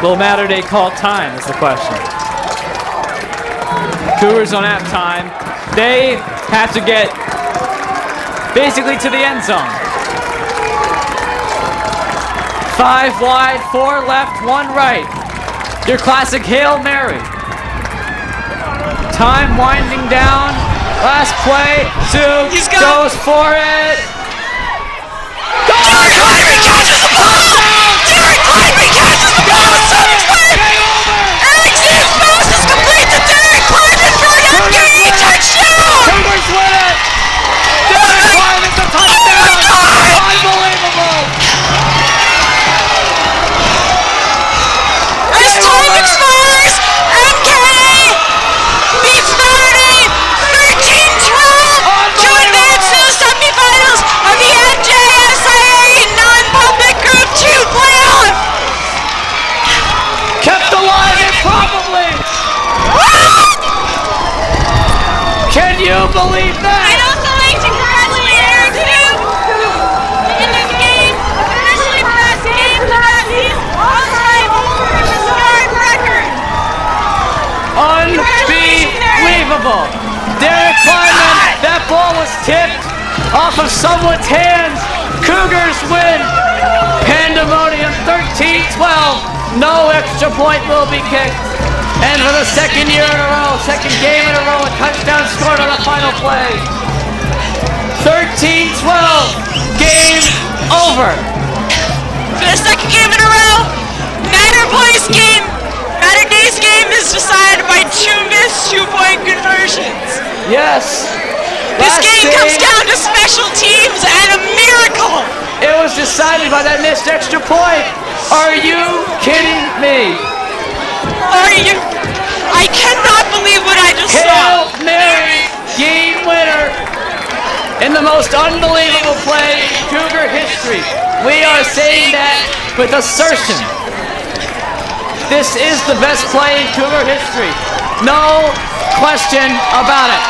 Will Matterday call time is the question. Cougars don't have time. They have to get basically to the end zone. 5 wide, 4 left, 1 right. Your classic Hail Mary. Time winding down. Last play. Zook goes for it. Derek Climbing catches the ball! Derek Climbing catches the ball! Eric's pass is complete to Derek Climbing for an FKE touchdown! Cougars win it! Derek Climbing's a touchdown! Unbelievable! As time expires, MK beats Matterday 13-12 to advance to the semifinals of the NJSIA non-public Group 2 playoff! Kept alive improbably! Can you believe that? I'd also like to congratulate Eric too in this game, especially for this game that is all-time historic record. Unbelievable! Derek Climbing, that ball was tipped off of someone's hands. Cougars win. Pandemonium 13-12. No extra point will be kicked. And for the second year in a row, second game in a row, a touchdown scored on the final play. 13-12. Game over. For the second game in a row, Matterday's game is decided by 2 missed 2-point conversions. Yes. This Last game comes down to special teams and a miracle. It was decided by that missed extra point. Are you kidding me? I cannot believe what I just Hail saw. Mary, game winner in the most unbelievable play in Cougar history. We are saying that with assertion. This is the best play in Cougar history. No question about it.